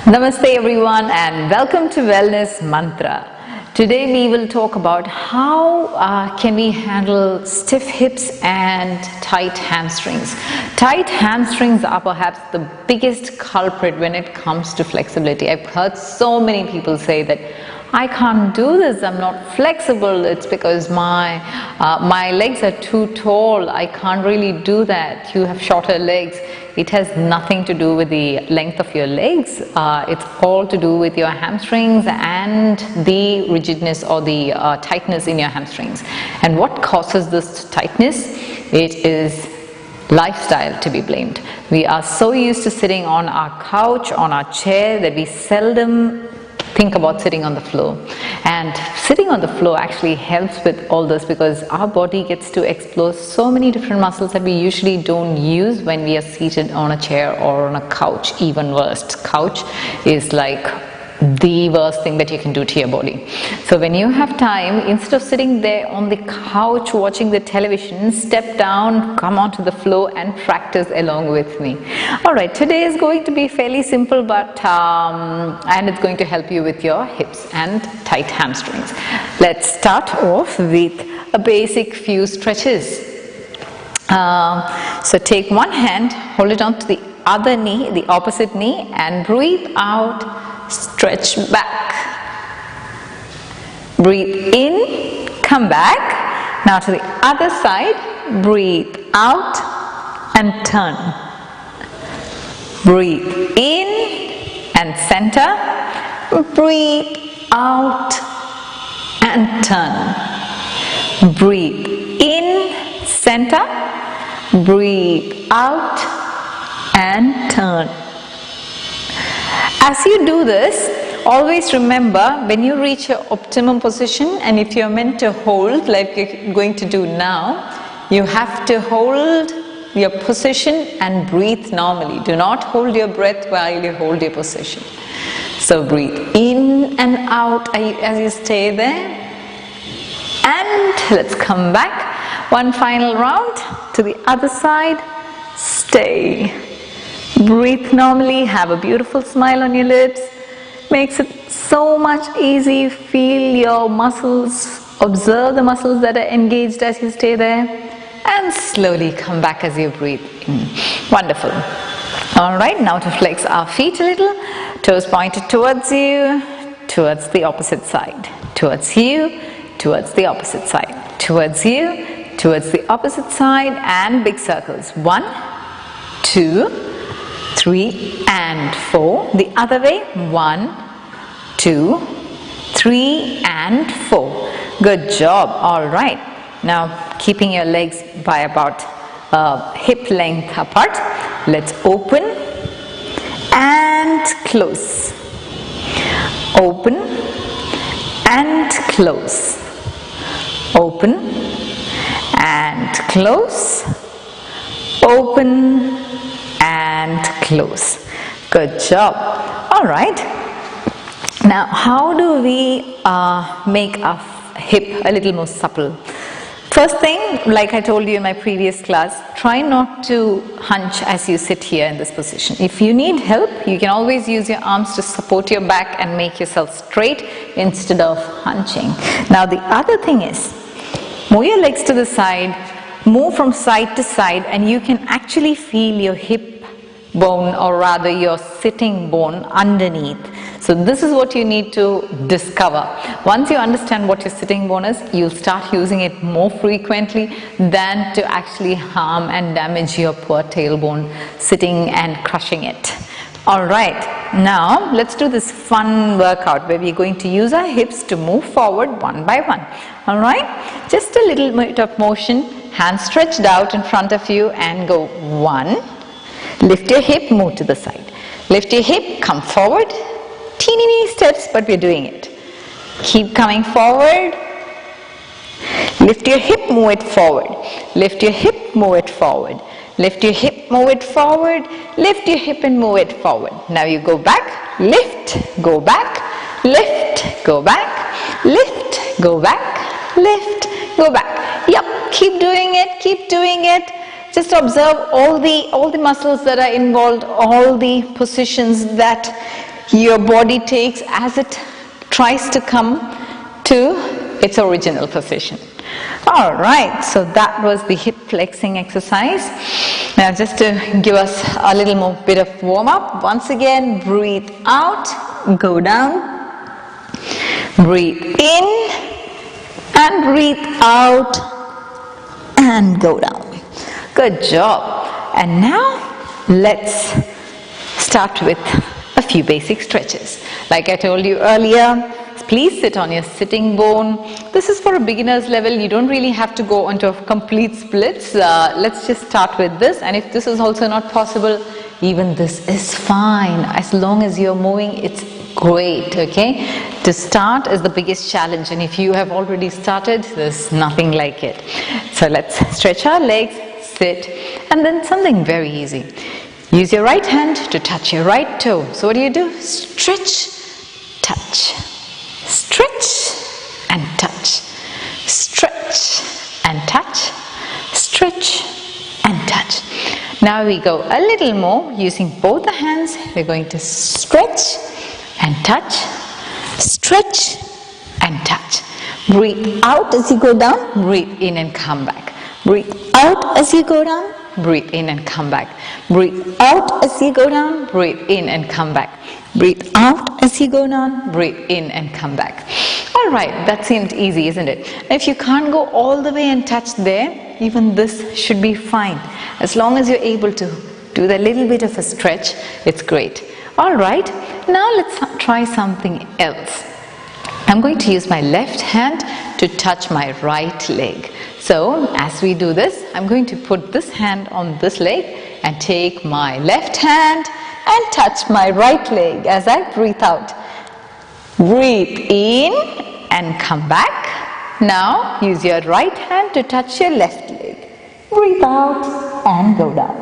Namaste everyone and welcome to Wellness Mantra. Today we will talk about how can we handle stiff hips and tight hamstrings. Tight hamstrings are perhaps the biggest culprit when it comes to flexibility. I've heard so many people say that I can't do this, I'm not flexible, it's because my legs are too tall, I can't really do that. You have shorter legs. It has nothing to do with the length of your legs, it's all to do with your hamstrings and the rigidness or the tightness in your hamstrings. And what causes this tightness? It is lifestyle to be blamed. We are so used to sitting on our couch, on our chair, that we seldom think about sitting on the floor. And sitting on the floor actually helps with all this because our body gets to explore so many different muscles that we usually don't use when we are seated on a chair or on a couch. Even worse, couch is like the worst thing that you can do to your body. So when you have time, instead of sitting there on the couch watching the television, step down, come onto the floor and practice along with me. Alright, today is going to be fairly simple, but and it's going to help you with your hips and tight hamstrings. Let's start off with a basic few stretches. So take one hand, hold it on to the other knee, the opposite knee, and breathe out. Stretch back. Breathe in, come back. Now to the other side, breathe out and turn. Breathe in and center. Breathe out and turn. Breathe in, center. Breathe out and turn. As you do this, always remember when you reach your optimum position, and if you're meant to hold like you're going to do now, you have to hold your position and breathe normally. Do not hold your breath while you hold your position. So breathe in and out as you stay there. And let's come back. One final round to the other side. Stay. Breathe normally, have a beautiful smile on your lips. Makes it so much easy. Feel your muscles, observe the muscles that are engaged as you stay there, and slowly come back as you breathe in. Wonderful. Alright, now to flex our feet a little. Toes pointed towards you, towards the opposite side. Towards you, towards the opposite side. Towards you, towards the opposite side, and big circles. 1, 2, 3 and 4. The other way. 1, 2, 3 and 4. Good job. Alright. Now keeping your legs by about hip length apart. Let's open and close. Open and close. Open and close. Open and close. Good job. Alright. Now how do we make our hip a little more supple? First thing, like I told you in my previous class, try not to hunch as you sit here in this position. If you need help, you can always use your arms to support your back and make yourself straight instead of hunching. Now the other thing is, move your legs to the side, move from side to side, and you can actually feel your hip bone, or rather your sitting bone underneath. So this is what you need to discover. Once you understand what your sitting bone is, you'll start using it more frequently than to actually harm and damage your poor tailbone sitting and crushing it. Alright, now let's do this fun workout where we're going to use our hips to move forward one by one. Alright, just a little bit of motion, hands stretched out in front of you, and go 1. Lift your hip, move to the side. Lift your hip, come forward. Teeny steps, but we're doing it. Keep coming forward. Lift your hip, move it forward. Lift your hip, move it forward. Lift your hip, move it forward. Lift your hip and move it forward. Now you go back, lift, go back, lift, go back, lift, go back, lift, go back. Yep, keep doing it, keep doing it. Just observe all the muscles that are involved, all the positions that your body takes as it tries to come to its original position. All right, so that was the hip flexing exercise. Now just to give us a little more bit of warm up, once again, breathe out, go down, breathe in, and breathe out, and go down. Good job. And now let's start with a few basic stretches. Like I told you earlier, please sit on your sitting bone. This is for a beginner's level. You don't really have to go onto complete splits. Let's just start with this. And if this is also not possible, even this is fine. As long as you're moving, it's great, okay? To start is the biggest challenge. And if you have already started, there's nothing like it. So let's stretch our legs, sit, and then something very easy. Use your right hand to touch your right toe. So what do? Stretch, touch. Stretch and touch, stretch and touch, stretch and touch. Now we go a little more using both the hands. We're going to stretch and touch, stretch and touch. Breathe out as you go down, breathe in and come back. Breathe out as you go down, breathe in and come back. Breathe out as you go down, breathe in and come back. Breathe out as you go down, breathe in and come back. All right, that seemed easy, isn't it? If you can't go all the way and touch there, even this should be fine. As long as you're able to do the little bit of a stretch, it's great. All right, now let's try something else. I'm going to use my left hand to touch my right leg. So as we do this, I'm going to put this hand on this leg and take my left hand and touch my right leg as I breathe out. Breathe in and come back. Now use your right hand to touch your left leg. Breathe out and go down.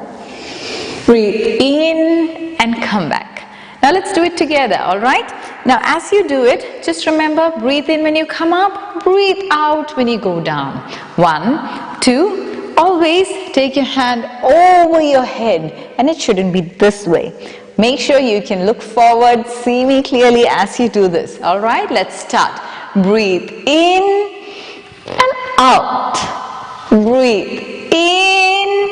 Breathe in and come back. Now let's do it together, all right? Now as you do it, just remember, breathe in when you come up, breathe out when you go down. 1, 2, always take your hand over your head, and it shouldn't be this way. Make sure you can look forward, see me clearly as you do this. All right, let's start. Breathe in and out. Breathe in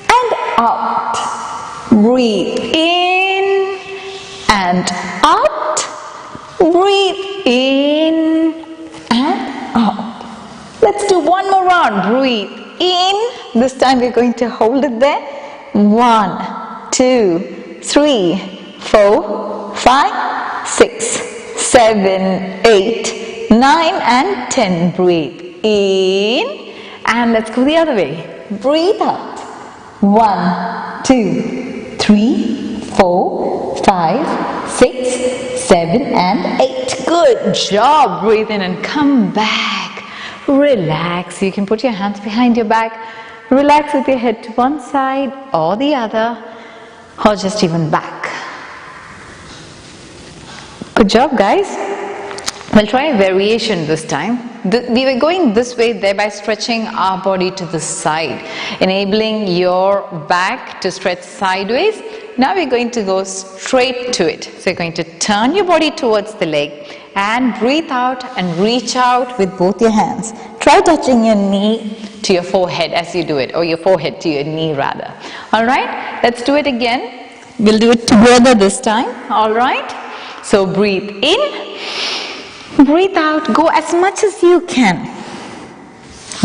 and out. Breathe in and out. Breathe in and out. Let's do one more round. Breathe in. This time we're going to hold it there. 1, 2, 3, 4, 5, 6, 7, 8, 9 and 10. Breathe in and let's go the other way. Breathe out. 1, 2, 3, 4, 5, 6, 7 and 8. Good job. Breathe in and come back. Relax. You can put your hands behind your back. Relax with your head to one side or the other, or just even back. Good job, guys. We'll try a variation this time. We were going this way, thereby stretching our body to the side, enabling your back to stretch sideways. Now we're going to go straight to it. So you're going to turn your body towards the leg and breathe out and reach out with both your hands. Try touching your knee to your forehead as you do it, or your forehead to your knee rather. All right, let's do it again. We'll do it together this time. All right, so breathe in, breathe out, go as much as you can.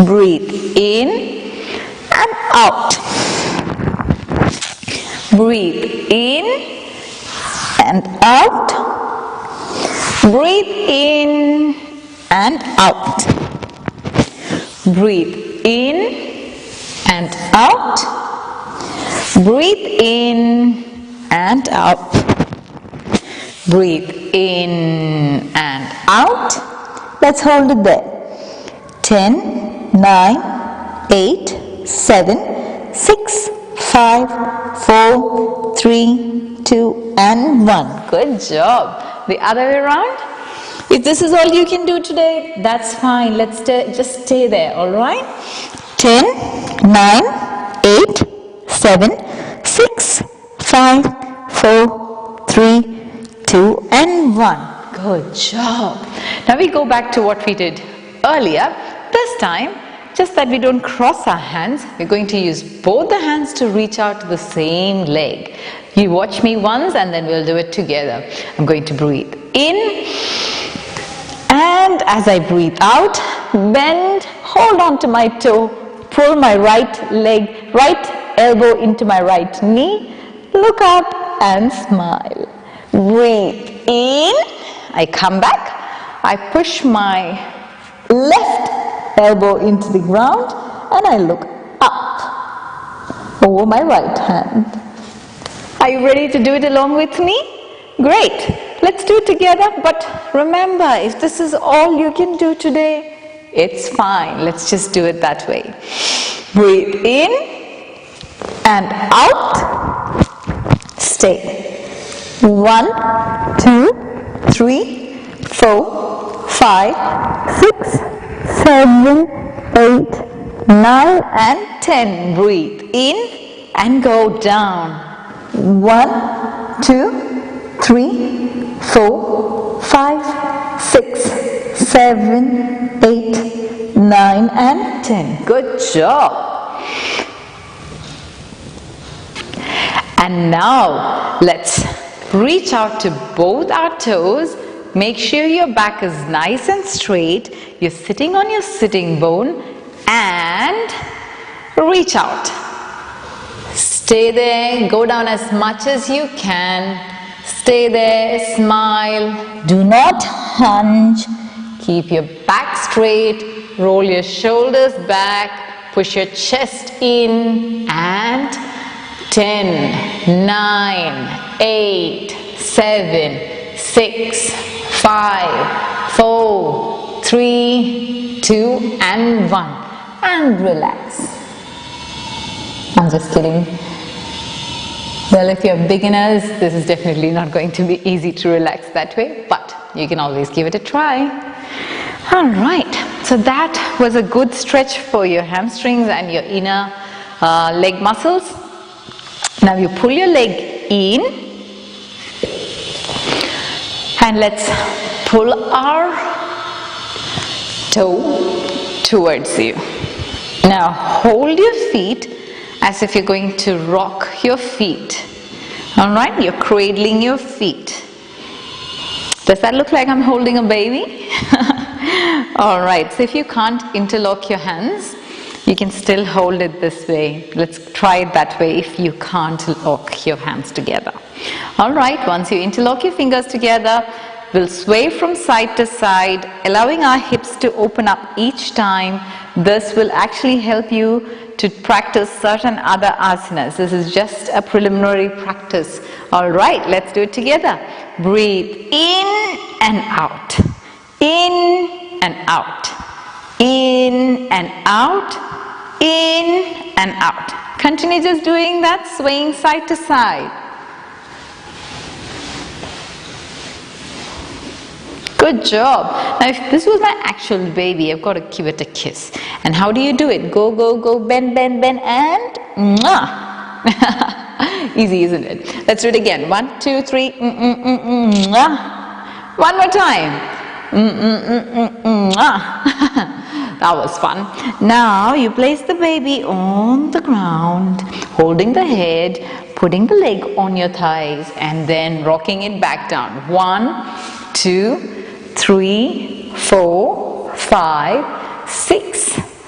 Breathe in and out. Breathe in and out. Breathe in and out. Breathe in and out. Breathe in and out. Breathe in and out. Let's hold it there. 10, 9, 8, 7, 6, 5, 4, 3, 2 and 1. Good job. The other way around. If this is all you can do today, that's fine. Let's just stay there, all right? 10, 9, 8, 7, 6, 5, 4, 3, 2 and 1. Good job. Now we go back to what we did earlier. This time, just that we don't cross our hands, we're going to use both the hands to reach out to the same leg. You watch me once and then we'll do it together. I'm going to breathe in, and as I breathe out, bend, hold on to my toe, pull my right leg, right elbow into my right knee, look up and smile. Breathe in, I come back, I push my left elbow into the ground and I look up over my right hand. Are you ready to do it along with me? Great. Let's do it together, but remember, if this is all you can do today, it's fine. Let's just do it that way. Breathe in and out. Stay. 1, 2, 3, 4, 5, 6, 7, 8, 9 and 10. Breathe in and go down. 1, 2, 3, 4, 5, 6, 7, 8, 9 and 10. Good job. And now let's reach out to both our toes. Make sure your back is nice and straight. You're sitting on your sitting bone and reach out. Stay there, go down as much as you can. Stay there, smile, do not hunch. Keep your back straight, roll your shoulders back, push your chest in, and 10, 9, 8, 7, 6, 5, 4, 3, 2 and 1. And relax. I'm just kidding. Well, if you're beginners, this is definitely not going to be easy to relax that way, but you can always give it a try. All right, so that was a good stretch for your hamstrings and your inner leg muscles. Now you pull your leg in and let's pull our toe towards you. Now hold your feet as if you're going to rock your feet. All right, you're cradling your feet. Does that look like I'm holding a baby? All right, so if you can't interlock your hands, you can still hold it this way. Let's try it that way if you can't lock your hands together. All right, once you interlock your fingers together, we'll sway from side to side, allowing our hips to open up each time. This will actually help you to practice certain other asanas. This is just a preliminary practice. All right, let's do it together. Breathe in and out. In and out. In and out. In and out. Continue just doing that, swaying side to side. Good job. Now if this was my actual baby, I've got to give it a kiss. And how do you do it? Go, go, go, bend, bend, bend, and mwah. Easy, isn't it? Let's do it again. 1, 2, 3. Mwah. One more time. Mwah. That was fun. Now you place the baby on the ground, holding the head, putting the leg on your thighs, and then rocking it back down. 1, 2, 3, 4, 5, 6,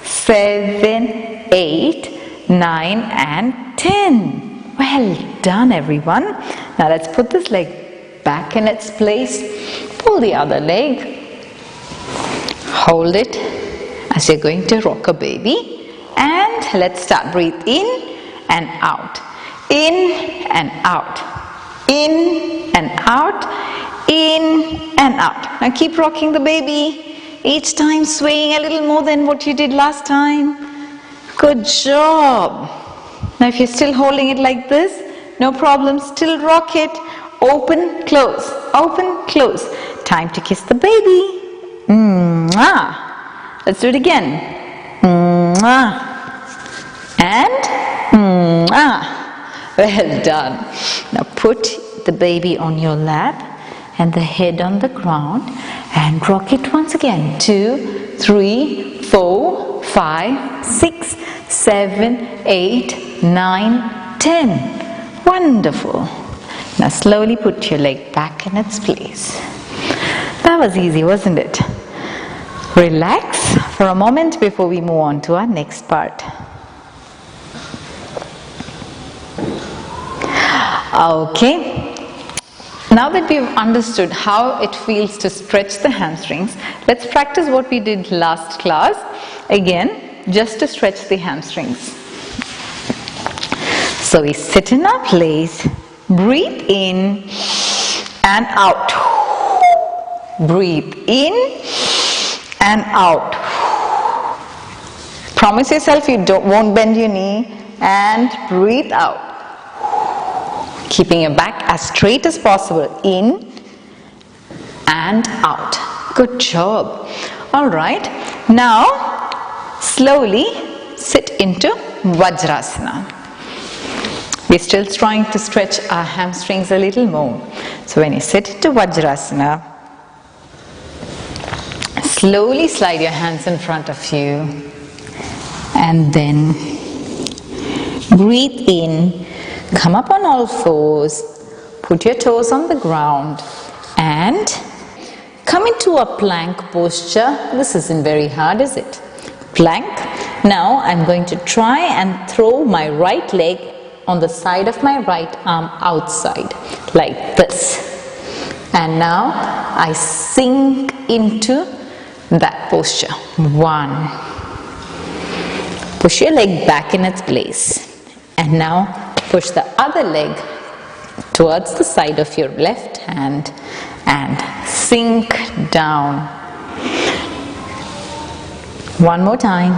7, 8, 9 and 10. Well done, everyone. Now let's put this leg back in its place. Pull the other leg. Hold it as you're going to rock a baby. And let's start. Breathe in and out. In and out. In and out. In and out. Now keep rocking the baby, each time swaying a little more than what you did last time. Good job. Now if you're still holding it like this, no problem, still rock it. Open, close, open, close. Time to kiss the baby. Mwah. Let's do it again. Mwah. And mwah. Well done. Now put the baby on your lap and the head on the ground, and rock it once again. 2, 3, 4, 5, 6, 7, 8, 9, 10. Wonderful. Now slowly put your leg back in its place. That was easy, wasn't it? Relax for a moment before we move on to our next part. Okay. Now that we've understood how it feels to stretch the hamstrings, let's practice what we did last class. Again, just to stretch the hamstrings. So we sit in our place, breathe in and out. Breathe in and out. Promise yourself you won't bend your knee, and breathe out. Keeping your back as straight as possible. In and out. Good job. Alright, now slowly sit into Vajrasana. We're still trying to stretch our hamstrings a little more. So when you sit into Vajrasana, slowly slide your hands in front of you and then breathe in. Come up on all fours, put your toes on the ground and come into a plank posture. This isn't very hard, is it? Plank. Now I'm going to try and throw my right leg on the side of my right arm outside, like this. And now I sink into that posture. 1. Push your leg back in its place. And now push the other leg towards the side of your left hand and sink down. One more time.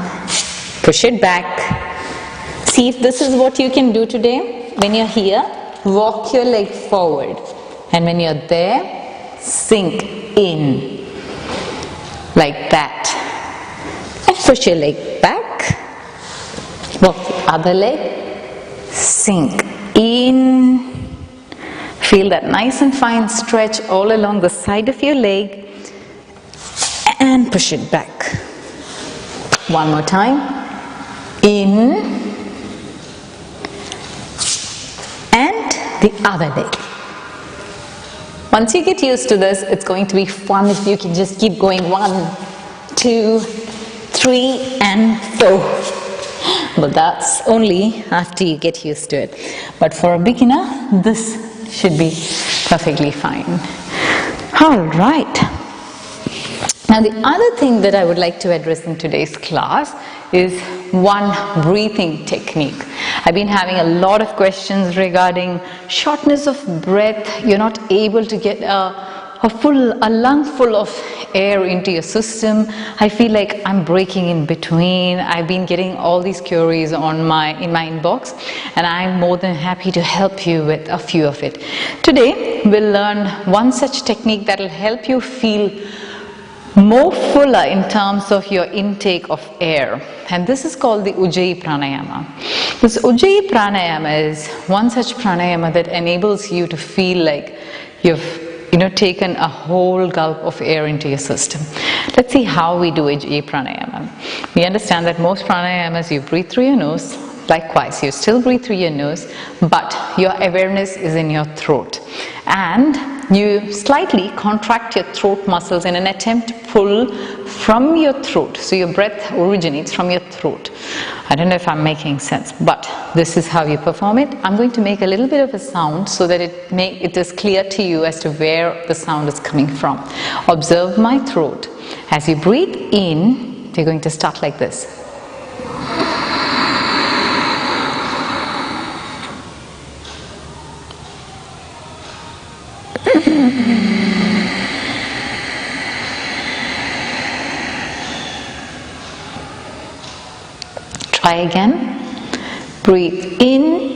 Push it back. See if this is what you can do today. When you're here, walk your leg forward. And when you're there, sink in. Like that. And push your leg back. Walk the other leg. Sink in. Feel that nice and fine stretch all along the side of your leg. And push it back. One more time. In. And the other leg. Once you get used to this, it's going to be fun if you can just keep going. 1, 2, 3, and 4. But that's only after you get used to it. But for a beginner, this should be perfectly fine. All right. Now the other thing that I would like to address in today's class is one breathing technique. I've been having a lot of questions regarding shortness of breath. You're not able to get a lung full of air into your system. I feel like I'm breaking in between. I've been getting all these queries in my inbox, and I'm more than happy to help you with a few of it. Today we'll learn one such technique that will help you feel more fuller in terms of your intake of air, and this is called the Ujjayi Pranayama. This Ujjayi Pranayama is one such pranayama that enables you to feel like you've taken a whole gulp of air into your system. Let's see how we do Ujjayi Pranayama. We understand that most pranayamas you breathe through your nose. Likewise, you still breathe through your nose, but your awareness is in your throat. And you slightly contract your throat muscles in an attempt to pull from your throat. So your breath originates from your throat. I don't know if I'm making sense, but this is how you perform it. I'm going to make a little bit of a sound so that it is clear to you as to where the sound is coming from. Observe my throat. As you breathe in, you're going to start like this. Try again. Breathe in.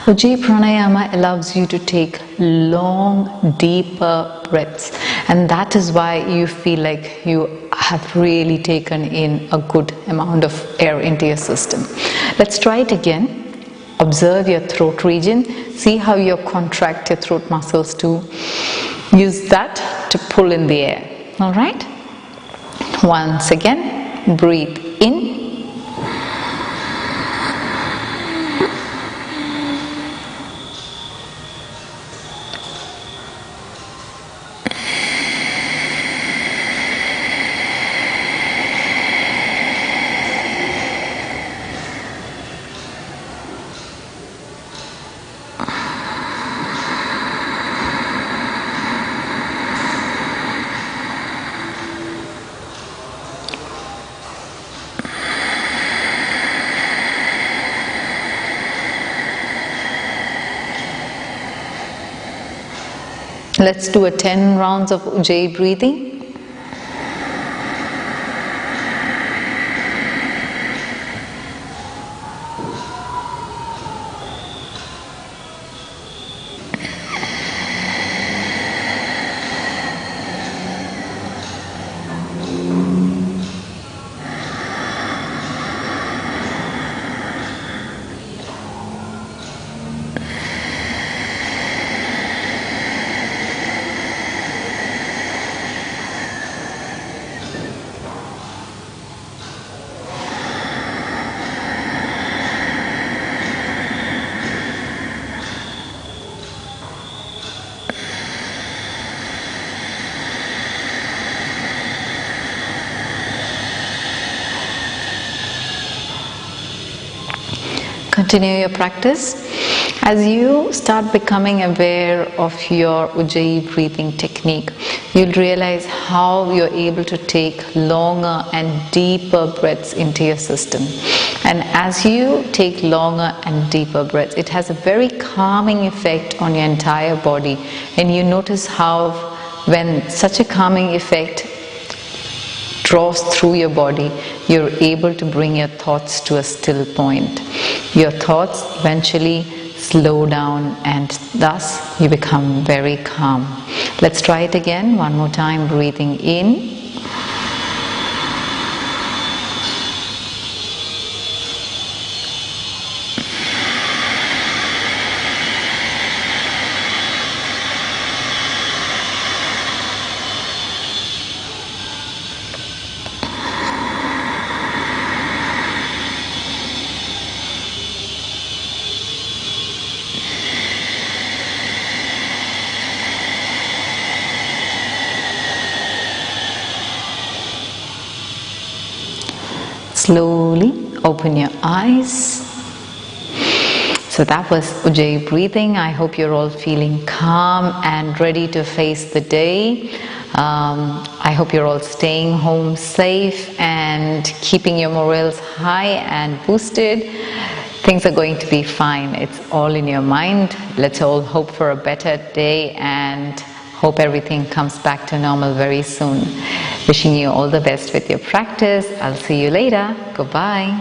Ujjayi Pranayama allows you to take long, deeper breaths, and that is why you feel like you have really taken in a good amount of air into your system. Let's try it again. Observe your throat region. See how you contract your throat muscles to use that to pull in the air. All right? Once again, breathe in. Let's do a 10 rounds of Ujjayi breathing. Continue your practice. As you start becoming aware of your Ujjayi breathing technique, you'll realize how you're able to take longer and deeper breaths into your system. And as you take longer and deeper breaths, it has a very calming effect on your entire body. And you notice how when such a calming effect draws through your body, you're able to bring your thoughts to a still point. Your thoughts eventually slow down and thus you become very calm. Let's try it again, one more time, breathing in. Slowly open your eyes. So that was Ujjayi breathing. I hope you're all feeling calm and ready to face the day. I hope you're all staying home safe and keeping your morals high and boosted. Things are going to be fine. It's all in your mind. Let's all hope for a better day and hope everything comes back to normal very soon. Wishing you all the best with your practice. I'll see you later. Goodbye.